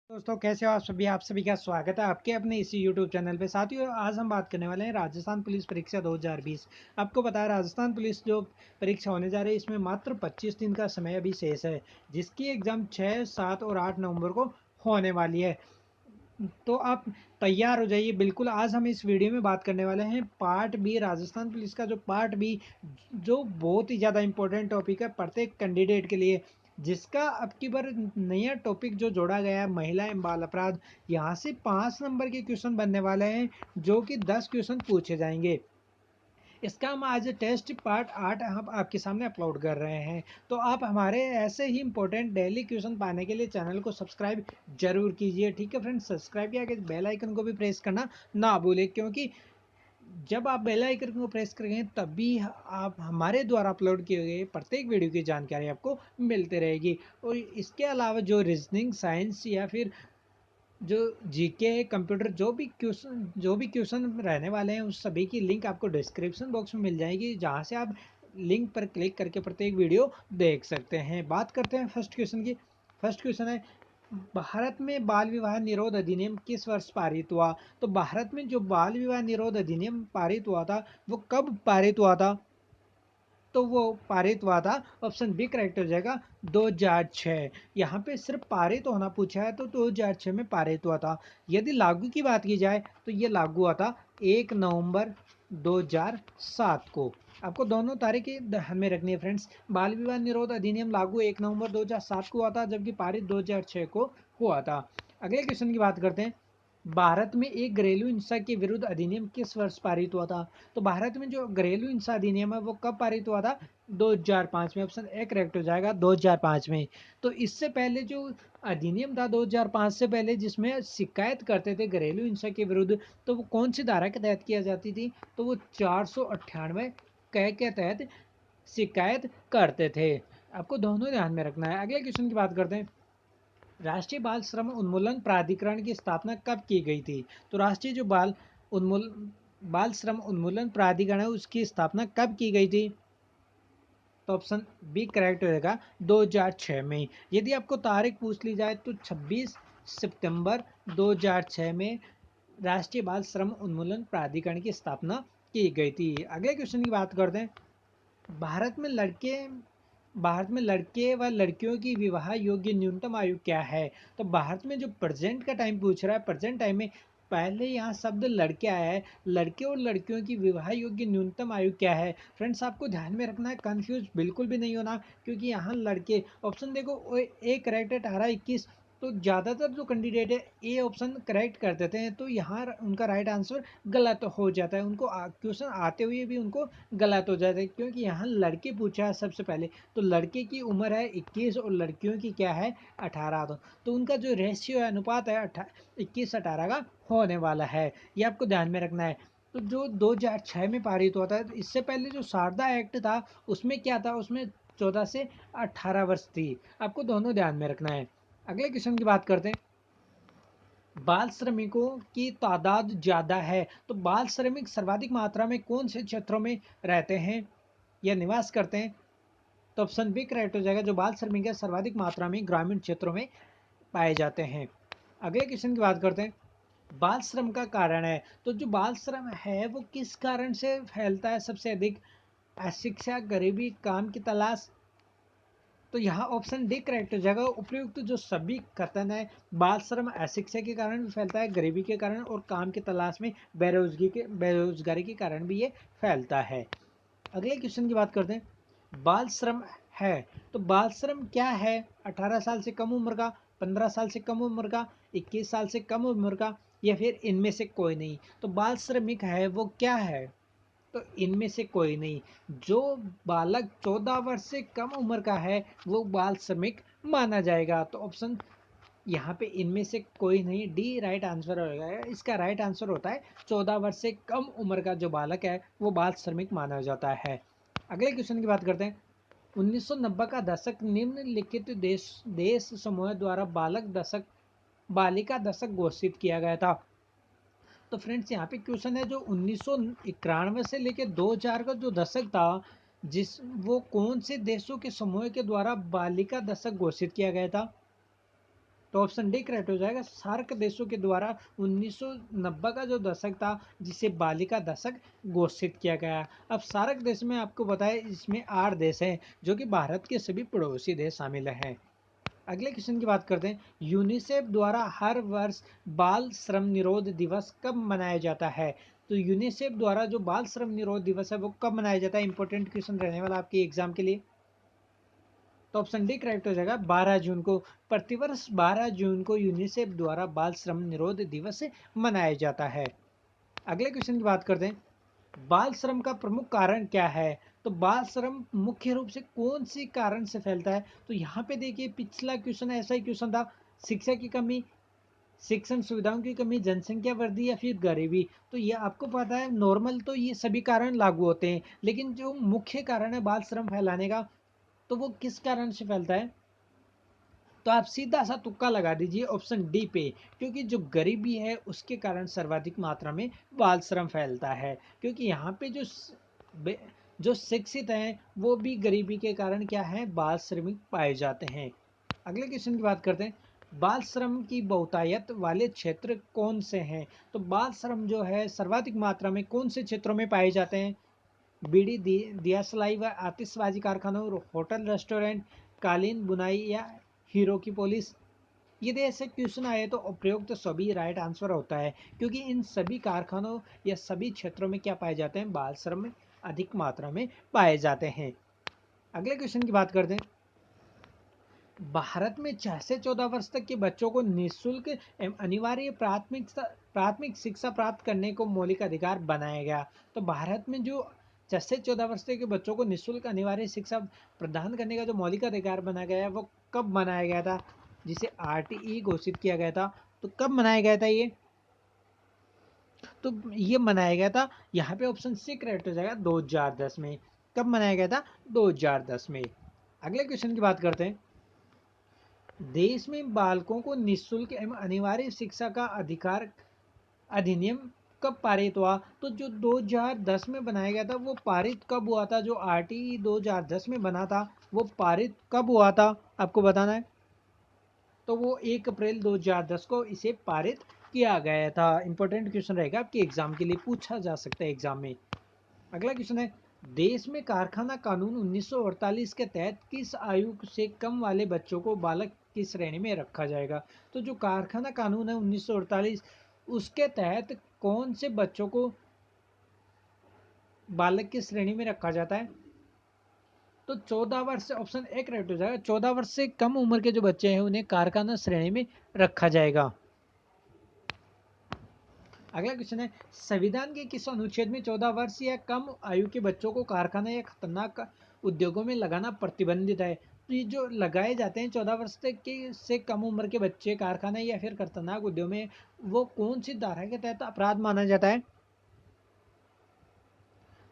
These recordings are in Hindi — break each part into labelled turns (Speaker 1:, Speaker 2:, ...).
Speaker 1: दोस्तों कैसे हो आप सभी का स्वागत है आपके अपने इसी YouTube चैनल पे। साथियों आज हम बात करने वाले हैं राजस्थान पुलिस परीक्षा 2020। आपको पता है राजस्थान पुलिस जो परीक्षा होने जा रही है इसमें मात्र 25 दिन का समय अभी शेष है, जिसकी एग्ज़ाम 6, 7 और 8 नवंबर को होने वाली है। तो आप तैयार हो जाइए। बिल्कुल आज हम इस वीडियो में बात करने वाले हैं पार्ट बी, राजस्थान पुलिस का जो पार्ट बी, जो बहुत ही ज़्यादा इंपॉर्टेंट टॉपिक है प्रत्येक कैंडिडेट के लिए, जिसका अब की बार नया टॉपिक जो जोड़ा गया है महिला एवं बाल अपराध। यहाँ से 5 नंबर के क्वेश्चन बनने वाले हैं, जो कि 10 क्वेश्चन पूछे जाएंगे। इसका हम आज टेस्ट पार्ट 8 हम आपके सामने अपलोड कर रहे हैं। तो आप हमारे ऐसे ही इंपॉर्टेंट डेली क्वेश्चन पाने के लिए चैनल को सब्सक्राइब जरूर कीजिए। ठीक है फ्रेंड्स, सब्सक्राइब किया के बेल आइकन को भी प्रेस करना ना भूलें, क्योंकि जब आप बेल आइकन को प्रेस करेंगे तभी आप हमारे द्वारा अपलोड किए गए प्रत्येक वीडियो की जानकारी आपको मिलती रहेगी। और इसके अलावा जो रीजनिंग, साइंस या फिर जो जीके, कंप्यूटर, जो भी क्वेश्चन रहने वाले हैं उस सभी की लिंक आपको डिस्क्रिप्शन बॉक्स में मिल जाएगी, जहां से आप लिंक पर क्लिक करके प्रत्येक वीडियो देख सकते हैं। बात करते हैं फर्स्ट क्वेश्चन की। फर्स्ट क्वेश्चन है, भारत में बाल विवाह निरोध अधिनियम किस वर्ष पारित हुआ? तो भारत में जो बाल विवाह निरोध अधिनियम पारित हुआ था वो कब पारित हुआ था? तो वो पारित हुआ था, ऑप्शन बी करेक्ट हो जाएगा, 2006। यहाँ पे सिर्फ पारित होना पूछा है तो 2006 में पारित हुआ था। यदि लागू की बात की जाए तो ये लागू हुआ था 1 नवंबर 2007 को। आपको दोनों तारीखें ध्यान में रखनी है फ्रेंड्स। बाल विवाह निरोध अधिनियम लागू 1 नवंबर 2007 को हुआ था, जबकि पारित 2006 को हुआ था। अगले क्वेश्चन की बात करते हैं, भारत में एक घरेलू हिंसा के विरुद्ध अधिनियम किस वर्ष पारित हुआ था? तो भारत में जो घरेलू हिंसा अधिनियम है वो कब पारित हुआ था? 2005 में। ऑप्शन ए करेक्ट हो जाएगा, 2005 में। तो इससे पहले जो अधिनियम था 2005 से पहले, जिसमें शिकायत करते थे घरेलू हिंसा के विरुद्ध, तो वो कौन सी धारा के तहत किया जाती थी? तो वो 498 के तहत शिकायत करते थे। आपको दोनों ध्यान में रखना है। अगले क्वेश्चन की बात करते हैं, राष्ट्रीय बाल श्रम उन्मूलन प्राधिकरण की स्थापना कब की गई थी? तो राष्ट्रीय जो बाल श्रम उन्मूलन प्राधिकरण है उसकी स्थापना कब की गई थी? तो ऑप्शन बी करेक्ट हो जाएगा, 2006 में। यदि आपको तारीख पूछ ली जाए तो 26 सितंबर 2006 में राष्ट्रीय बाल श्रम उन्मूलन प्राधिकरण की स्थापना की गई थी। अगले क्वेश्चन की बात करते हैं, भारत में लड़के भारत में लड़के व लड़कियों की विवाह योग्य न्यूनतम आयु क्या है? तो भारत में जो प्रेजेंट का टाइम पूछ रहा है, प्रेजेंट टाइम में पहले यहाँ शब्द लड़के आया है, लड़के और लड़कियों की विवाह योग्य न्यूनतम आयु क्या है? फ्रेंड्स आपको ध्यान में रखना है, कंफ्यूज बिल्कुल भी नहीं होना, क्योंकि यहाँ लड़के ऑप्शन देखो, ए करेक्ट है 18-21। तो ज़्यादातर जो कैंडिडेट है ए ऑप्शन करेक्ट कर देते हैं, तो यहाँ उनका राइट आंसर गलत हो जाता है। उनको क्वेश्चन आते हुए भी उनको गलत हो जाता है, क्योंकि यहाँ लड़के पूछा है सबसे पहले। तो लड़के की उम्र है 21 और लड़कियों की क्या है, 18। तो उनका जो रेशियो है, अनुपात है 21-18 का होने वाला है। ये आपको ध्यान में रखना है। तो जो 2006 में पारित हुआ था, इससे पहले जो शारदा एक्ट था उसमें क्या था, उसमें 14 से 18 वर्ष थी। आपको दोनों ध्यान में रखना है। अगले क्वेश्चन की बात करते हैं, बाल श्रमिकों की तादाद ज्यादा है, तो बाल श्रमिक सर्वाधिक मात्रा में कौन से क्षेत्रों में रहते हैं या निवास करते हैं? तो ऑप्शन बी करेक्ट हो जाएगा, जो बाल श्रमिक है सर्वाधिक मात्रा में ग्रामीण क्षेत्रों में पाए जाते हैं। अगले क्वेश्चन की बात करते हैं, बाल श्रम का कारण है, तो जो बाल श्रम है वो किस कारण से फैलता है सबसे अधिक? अशिक्षा, गरीबी, काम की तलाश। तो यहाँ ऑप्शन डी करेक्ट हो जाएगा, उपयुक्त जो सभी कथन है। बाल श्रम अशिक्षा के कारण भी फैलता है, गरीबी के कारण और काम की तलाश में बेरोजगारी के कारण भी ये फैलता है। अगले क्वेश्चन की बात करते हैं, बाल श्रम है तो बाल श्रम क्या है? 18 साल से कम उम्र का, 15 साल से कम उम्र का, 21 साल से कम उम्र का, या फिर इनमें से कोई नहीं? तो बाल श्रमिक है वो क्या है? तो इनमें से कोई नहीं। जो बालक 14 वर्ष से कम उम्र का है वो बाल श्रमिक माना जाएगा। तो ऑप्शन यहाँ पे इनमें से कोई नहीं, डी राइट आंसर होगा। इसका राइट आंसर होता है 14 वर्ष से कम उम्र का जो बालक है वो बाल श्रमिक माना जाता है। अगले क्वेश्चन की बात करते हैं, 1990 का दशक निम्नलिखित देश समूह द्वारा बालिका दशक घोषित किया गया था। तो फ्रेंड्स यहाँ पे क्वेश्चन है, जो 1991 से लेकर 2000 का जो दशक था, वो कौन से देशों के समूह के द्वारा बालिका दशक घोषित किया गया था? तो ऑप्शन डी करेक्ट हो जाएगा। सार्क देशों के द्वारा 1990 का जो दशक था जिसे बालिका दशक घोषित किया गया। अब सार्क देश में आपको बताया इसमें 8 देश हैं जो कि भारत के सभी पड़ोसी देश शामिल हैं। अगले क्वेश्चन की बात करते हैं। यूनिसेफ द्वारा हर वर्ष बाल श्रम निरोध दिवस कब मनाया जाता है? तो यूनिसेफ द्वारा जो बाल श्रम निरोध दिवस है वो कब मनाया जाता है? इंपॉर्टेंट क्वेश्चन रहने वाला आपके एग्जाम के लिए। तो ऑप्शन डी करेक्ट हो जाएगा 12 जून को। प्रतिवर्ष 12 जून को यूनिसेफ द्वारा बाल श्रम निरोध दिवस मनाया जाता है। अगले क्वेश्चन की बात करते हैं। बाल श्रम का प्रमुख कारण क्या है? तो बाल श्रम मुख्य रूप से कौन सी कारण से फैलता है? तो यहाँ पे देखिए पिछला क्वेश्चन ऐसा ही क्वेश्चन था, शिक्षा की कमी, शिक्षण सुविधाओं की कमी, जनसंख्या वृद्धि या फिर गरीबी। तो ये आपको पता है नॉर्मल तो ये सभी कारण लागू होते हैं, लेकिन जो मुख्य कारण है बाल श्रम फैलाने का तो वो किस कारण से फैलता है? तो आप सीधा सा तुक्का लगा दीजिए ऑप्शन डी पे, क्योंकि जो गरीबी है उसके कारण सर्वाधिक मात्रा में बाल श्रम फैलता है। क्योंकि यहाँ पे जो शिक्षित हैं वो भी गरीबी के कारण क्या है, बाल श्रमिक पाए जाते हैं। अगले क्वेश्चन की बात करते हैं। बाल श्रम की बहुतायत वाले क्षेत्र कौन से हैं? तो बाल श्रम जो है सर्वाधिक मात्रा में कौन से क्षेत्रों में पाए जाते हैं? बीड़ी दिया सलाई व आतिशबाजी कारखानों, होटल रेस्टोरेंट, कालीन बुनाई या हीरो की पॉलिश। यदि ऐसे क्वेश्चन आए तो उपयुक्त तो सभी राइट आंसर होता है, क्योंकि इन सभी कारखानों या सभी क्षेत्रों में क्या पाए जाते हैं, बाल श्रम अधिक मात्रा में पाए जाते हैं। अगले क्वेश्चन की बात करते हैं। भारत में 6 से 14 वर्ष तक के बच्चों को निःशुल्क एवं अनिवार्य प्राथमिक शिक्षा प्राप्त करने को मौलिक अधिकार बनाया गया। तो भारत में जो 6 से 14 वर्ष तक के बच्चों को निःशुल्क अनिवार्य शिक्षा प्रदान करने का जो मौलिक अधिकार बनाया गया है वो कब बनाया गया था, जिसे आरटीई घोषित किया गया था? तो कब मनाया गया था ये? तो ये मनाया गया था, यहाँ पे ऑप्शन सी करेक्ट हो जाएगा 2010 में। कब मनाया गया था? 2010 में। अगले क्वेश्चन की बात करते हैं। देश में बालकों को निःशुल्क एवं अनिवार्य शिक्षा का अधिकार अधिनियम कब पारित हुआ? तो जो 2010 में बनाया गया था वो पारित कब हुआ था? जो आरटीई 2010 में बना था वो पारित कब हुआ था, आपको बताना है। तो वो 1 अप्रैल 2010 को इसे पारित किया गया था। इंपॉर्टेंट क्वेश्चन रहेगा आपके एग्जाम के लिए, पूछा जा सकता है एग्जाम में। अगला क्वेश्चन है। देश में कारखाना कानून 1948 के तहत किस आयु से कम वाले बच्चों को बालक की श्रेणी में रखा जाएगा? तो जो कारखाना कानून है 1948 उसके तहत कौन से बच्चों को बालक की श्रेणी में रखा जाता है? तो 14 वर्ष, ऑप्शन ए करेक्ट हो जाएगा। 14 वर्ष से कम उम्र के जो बच्चे हैं उन्हें कारखाना श्रेणी में रखा जाएगा। अगला क्वेश्चन है। संविधान के किस अनुच्छेद में 14 वर्ष या कम आयु के बच्चों को कारखाना या खतरनाक उद्योगों में लगाना प्रतिबंधित है? तो ये जो लगाए जाते हैं 14 वर्ष तक के से कम उम्र के बच्चे कारखाना या फिर खतरनाक उद्योग में, वो कौन सी धारा के तहत अपराध माना जाता है?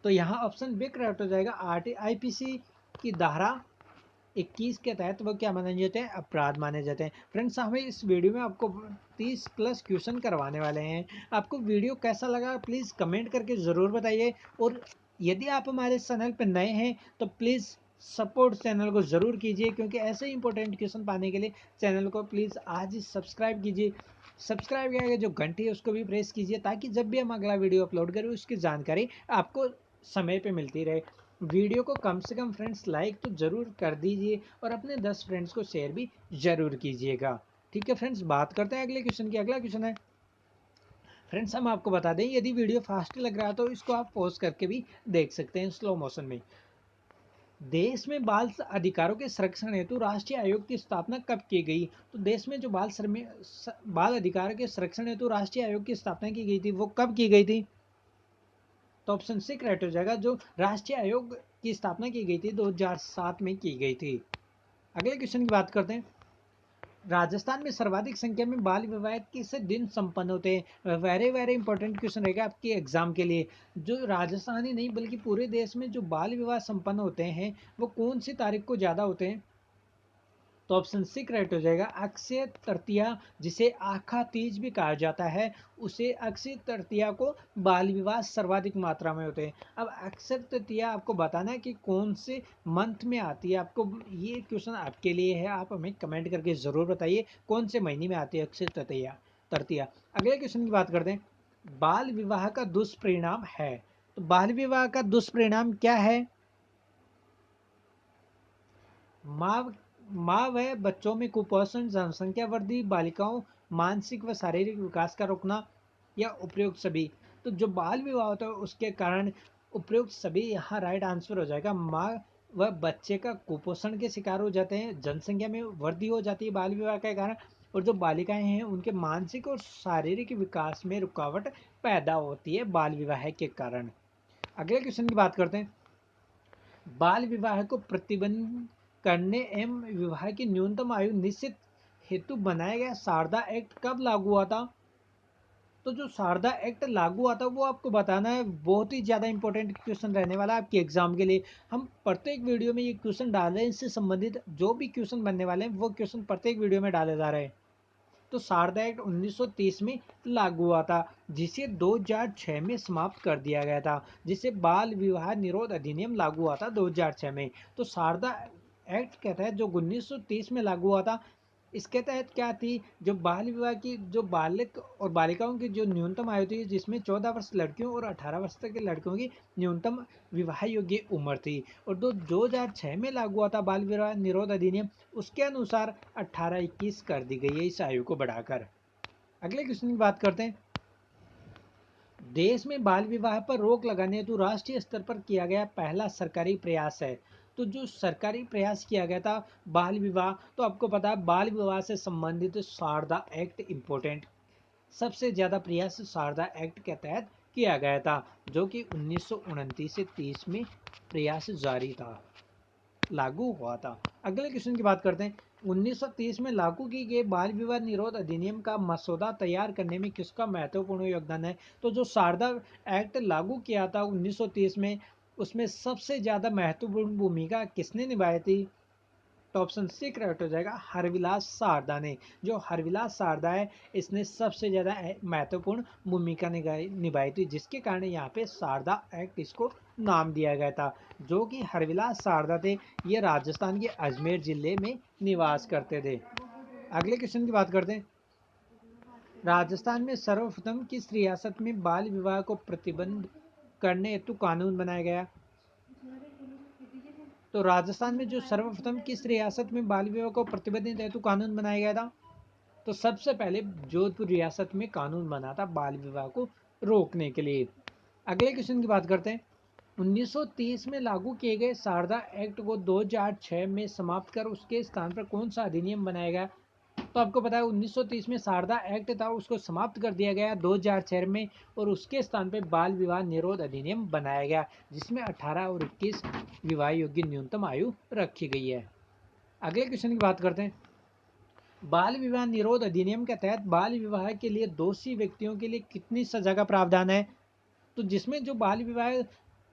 Speaker 1: तो यहाँ ऑप्शन बी करेक्ट हो जाएगा। आईपीसी की धारा 21 के तहत वो क्या माने जाते हैं, अपराध माने जाते हैं। फ्रेंड्स हमें इस वीडियो में आपको 30 प्लस क्वेश्चन करवाने वाले हैं। आपको वीडियो कैसा लगा प्लीज़ कमेंट करके ज़रूर बताइए, और यदि आप हमारे चैनल पर नए हैं तो प्लीज़ सपोर्ट चैनल को ज़रूर कीजिए, क्योंकि ऐसे इंपॉर्टेंट क्वेश्चन पाने के लिए चैनल को प्लीज़ आज ही सब्सक्राइब कीजिए। सब्सक्राइब किया गया जो घंटी है उसको भी प्रेस कीजिए, ताकि जब भी हम अगला वीडियो अपलोड करें उसकी जानकारी आपको समय पे मिलती रहे। वीडियो को कम से कम फ्रेंड्स लाइक तो ज़रूर कर दीजिए, और अपने 10 फ्रेंड्स को शेयर भी ज़रूर कीजिएगा। ठीक है फ्रेंड्स, बात करते हैं अगले क्वेश्चन की। अगला क्वेश्चन है। फ्रेंड्स हम आपको बता दें, यदि वीडियो फास्ट लग रहा है तो इसको आप पॉज करके भी देख सकते हैं स्लो मोशन में। देश में बाल अधिकारों के संरक्षण हेतु राष्ट्रीय आयोग की स्थापना कब की गई? तो देश में जो बाल अधिकारों के संरक्षण हेतु राष्ट्रीय आयोग की स्थापना की गई थी वो कब की गई थी? तो ऑप्शन सी करेक्ट हो जाएगा। जो राष्ट्रीय आयोग की स्थापना की गई थी 2007 में की गई थी। अगले क्वेश्चन की बात करते हैं। राजस्थान में सर्वाधिक संख्या में बाल विवाह किस दिन संपन्न होते हैं? वेरी वेरी इंपॉर्टेंट क्वेश्चन रहेगा आपके एग्जाम के लिए। जो राजस्थान ही नहीं बल्कि पूरे देश में जो बाल विवाह संपन्न होते हैं वो कौन सी तारीख को ज़्यादा होते हैं? तो ऑप्शन सी करेक्ट हो जाएगा। अक्षय तृतीया, जिसे आखा तीज भी कहा जाता है, उसे अक्षय तृतीया को बाल विवाह सर्वाधिक मात्रा में होते हैं। अब अक्षय तृतीया आपको बताना है कि कौन से मंथ में आती है। आपको ये क्वेश्चन आपके लिए है, आप हमें कमेंट करके जरूर बताइए कौन से महीने में आती है अक्षय तृतीया। अगले क्वेश्चन की बात करते हैं। बाल विवाह का दुष्परिणाम है, तो बाल विवाह का दुष्परिणाम क्या है? माँ माँ व बच्चों में कुपोषण, जनसंख्या वृद्धि, बालिकाओं मानसिक व शारीरिक विकास का रुकना, या उपयुक्त सभी। तो जो बाल विवाह होता है उसके कारण उपयुक्त सभी यहाँ राइट आंसर हो जाएगा। माँ व बच्चे का कुपोषण के शिकार हो जाते हैं, जनसंख्या में वृद्धि हो जाती है बाल विवाह के कारण, और जो बालिकाएं हैं उनके मानसिक और शारीरिक विकास में रुकावट पैदा होती है बाल विवाह के कारण। अगले क्वेश्चन की बात करते हैं। बाल विवाह को प्रतिबंध करने एवं विवाह की न्यूनतम आयु निश्चित हेतु बनाया गया शारदा एक्ट कब लागू हुआ था? तो जो शारदा एक्ट लागू हुआ था वो आपको बताना है। बहुत ही ज़्यादा इंपॉर्टेंट क्वेश्चन रहने वाला है आपके एग्जाम के लिए। हम प्रत्येक वीडियो में ये क्वेश्चन डाल रहे हैं, इससे संबंधित जो भी क्वेश्चन बनने वाले हैं वो क्वेश्चन प्रत्येक वीडियो में डाले जा रहे हैं। तो शारदा एक्ट 1930 में लागू हुआ था, जिसे 2006 में समाप्त कर दिया गया था, जिसे बाल विवाह निरोध अधिनियम लागू हुआ था 2006 में। तो शारदा एक्ट कहता है जो 1930 में लागू हुआ था, इसके तहत क्या थी, जो बाल विवाह की जो बालक और बालिकाओं की जो न्यूनतम आयु थी, जिसमें 14 वर्ष लड़कियों और 18 वर्ष तक के लड़कों की न्यूनतम विवाह योग्य उम्र थी, और 2006 में लागू हुआ था बाल विवाह निरोध अधिनियम, उसके अनुसार 18-21 कर दी गई है इस आयु को बढ़ाकर। अगले क्वेश्चन की बात करते हैं। देश में बाल विवाह पर रोक लगाने हेतु राष्ट्रीय स्तर पर किया गया पहला सरकारी प्रयास है। तो जो सरकारी प्रयास किया गया था बाल विवाह, तो आपको पता है बाल विवाह से संबंधित शारदा एक्ट इंपॉर्टेंट, सबसे ज्यादा प्रयास शारदा एक्ट के तहत किया गया था, जो कि 1929 से 30 में प्रयास जारी था, लागू हुआ था। अगले क्वेश्चन की बात करते हैं। 1930 में लागू की गई बाल विवाह निरोध अधिनियम का मसौदा तैयार करने में किसका महत्वपूर्ण योगदान है? तो जो शारदा एक्ट लागू किया था 1930 में, उसमें सबसे ज्यादा महत्वपूर्ण भूमिका किसने निभाई थी? तो ऑप्शन सी करेक्ट हो जाएगा, हरविलास शारदा ने। जो हरविलास शारदा है, इसने सबसे ज्यादा महत्वपूर्ण भूमिका निभाई थी, जिसके कारण यहाँ पे शारदा एक्ट इसको नाम दिया गया था। जो कि हरविलास शारदा थे, ये राजस्थान के अजमेर जिले में निवास करते थे। अगले क्वेश्चन की बात करते हैं। राजस्थान में सर्वप्रथम किस रियासत में बाल विवाह को प्रतिबंध करने हेतु कानून बनाया गया? तो राजस्थान में जो सर्वप्रथम किस रियासत में बाल विवाह को प्रतिबंधित हेतु कानून बनाया गया था? तो सबसे पहले जोधपुर रियासत में कानून बना था बाल विवाह को रोकने के लिए। अगले क्वेश्चन की बात करते हैं। 1930 में लागू किए गए शारदा एक्ट को 2006 में समाप्त कर उसके स्थान पर कौन सा अधिनियम बनाया गया? तो आपको पता है 1930 में शारदा एक्ट था, उसको समाप्त कर दिया गया 2006 में, और उसके स्थान पर बाल विवाह निरोध अधिनियम बनाया गया, जिसमें 18 और 21 विवाह योग्य न्यूनतम आयु रखी गई है। अगले क्वेश्चन की बात करते हैं। बाल विवाह निरोध अधिनियम के तहत बाल विवाह के लिए दोषी व्यक्तियों के लिए कितनी सजा का प्रावधान है? तो जिसमें जो बाल विवाह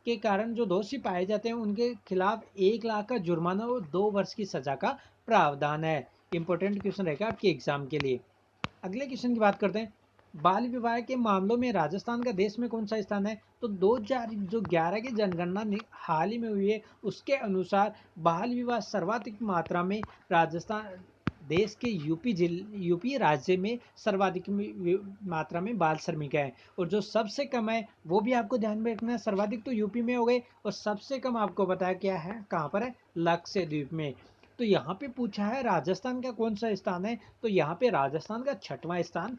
Speaker 1: के कारण जो दोषी पाए जाते हैं उनके खिलाफ 1 लाख का जुर्माना और 2 वर्ष की सजा का प्रावधान है। इंपॉर्टेंट क्वेश्चन रहेगा आपके एग्जाम के लिए। अगले क्वेश्चन की बात करते हैं। बाल विवाह के मामलों में राजस्थान का देश में कौन सा स्थान है? तो 2011 की जनगणना हाल ही में हुई है, उसके अनुसार बाल विवाह सर्वाधिक मात्रा में राजस्थान देश के यूपी राज्य में सर्वाधिक मात्रा में बाल श्रमिक है, और जो सबसे कम है वो भी आपको ध्यान में रखना है, सर्वाधिक तो यूपी में हो गए और सबसे कम आपको बताया क्या है, कहाँ पर है, लक्षद्वीप में। तो यहाँ पे पूछा है राजस्थान का कौन सा स्थान है, तो यहाँ पे राजस्थान का 6वां स्थान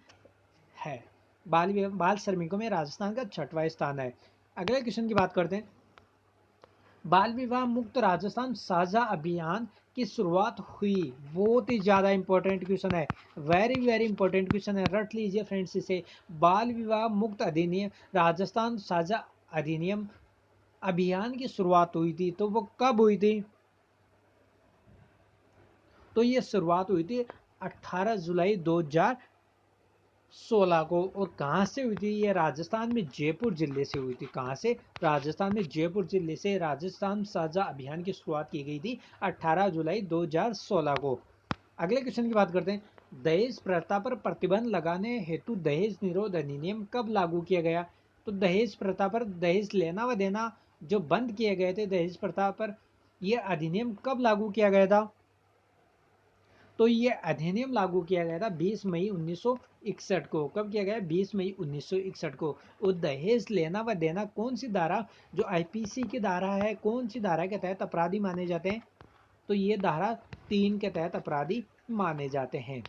Speaker 1: है। बाल श्रमिकों में राजस्थान का 6वां स्थान है। अगले क्वेश्चन की बात करते हैं। बाल विवाह मुक्त राजस्थान साझा अभियान की शुरुआत हुई, बहुत ही ज्यादा इंपॉर्टेंट क्वेश्चन है, वेरी वेरी इंपॉर्टेंट क्वेश्चन है, रट लीजिए फ्रेंड्स इसे। बाल विवाह मुक्त अधिनियम राजस्थान साझा अधिनियम अभियान की शुरुआत हुई थी, तो वो कब हुई थी? तो ये शुरुआत हुई थी 18 जुलाई 2016 को, और कहाँ से हुई थी? ये राजस्थान में जयपुर जिले से हुई थी। कहाँ से? राजस्थान में जयपुर जिले से राजस्थान साझा अभियान की शुरुआत की गई थी 18 जुलाई 2016 को। अगले क्वेश्चन की बात करते हैं। दहेज प्रथा पर प्रतिबंध लगाने हेतु दहेज निरोध अधिनियम कब लागू किया गया? तो दहेज प्रथा पर, दहेज लेना व देना जो बंद किए गए थे दहेज प्रथा पर, यह अधिनियम कब लागू किया गया था? तो ये अधिनियम लागू किया गया था 20 मई 1961 को। कब किया गया? 20 मई 1961 को। और दहेज लेना व देना कौन सी धारा, जो आईपीसी की धारा है, कौन सी धारा के तहत अपराधी माने जाते हैं? तो ये धारा 3 के तहत अपराधी माने जाते हैं।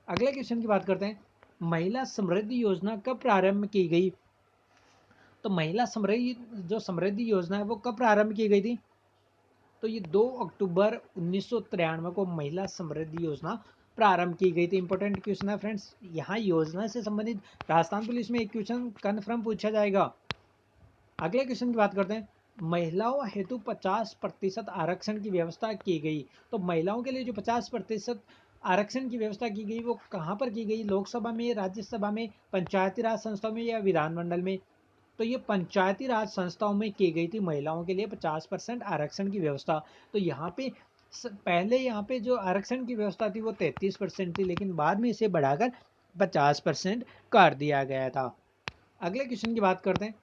Speaker 1: अगले क्वेश्चन की बात करते हैं। महिला समृद्धि योजना कब प्रारंभ की गई? तो महिला समृद्धि योजना है वो कब प्रारंभ की गई थी? तो ये 2 अक्टूबर 1993 को महिला समृद्धि योजना प्रारंभ की गई थी। इंपॉर्टेंट क्वेश्चन है फ्रेंड्स, यहाँ योजना से संबंधित राजस्थान पुलिस में एक क्वेश्चन कन्फर्म पूछा जाएगा। अगले क्वेश्चन की बात करते हैं। महिलाओं हेतु 50% आरक्षण की व्यवस्था की गई। तो महिलाओं के लिए जो 50% आरक्षण की व्यवस्था की गई वो कहाँ पर की गई? लोकसभा में, राज्यसभा में, पंचायती राज संस्थाओं में या विधानमंडल में? तो ये पंचायती राज संस्थाओं में की गई थी महिलाओं के लिए 50% आरक्षण की व्यवस्था। तो यहाँ पे पहले यहाँ पे जो आरक्षण की व्यवस्था थी वो 33% थी, लेकिन बाद में इसे बढ़ाकर 50% कर दिया गया था। अगले क्वेश्चन की बात करते हैं।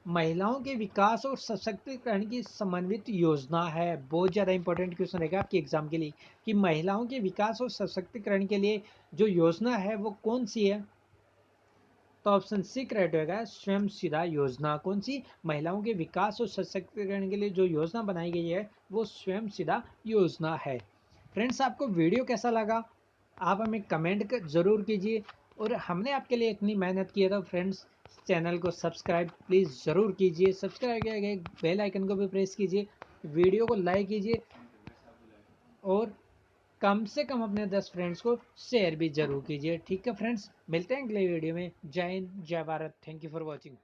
Speaker 1: महिलाओं के विकास और सशक्तिकरण की समन्वित योजना है। बहुत ज़्यादा इंपॉर्टेंट क्वेश्चन रहेगा आपके एग्जाम के लिए कि महिलाओं के विकास और सशक्तिकरण के लिए जो योजना है वो कौन सी है? तो ऑप्शन सी करेक्ट होगा, स्वयं सिद्धा योजना। कौन सी? महिलाओं के विकास और सशक्तिकरण के लिए जो योजना बनाई गई है वो स्वयं सिद्धा योजना है। फ्रेंड्स, आपको वीडियो कैसा लगा आप हमें कमेंट जरूर कीजिए। और हमने आपके लिए इतनी मेहनत की है तो फ्रेंड्स चैनल को सब्सक्राइब प्लीज़ ज़रूर कीजिए। सब्सक्राइब किया गया बेल आइकन को भी प्रेस कीजिए, वीडियो को लाइक कीजिए और कम से कम अपने 10 फ्रेंड्स को शेयर भी जरूर कीजिए। ठीक है फ्रेंड्स, मिलते हैं अगले वीडियो में। जय हिंद, जय Bharat. Thank you for watching.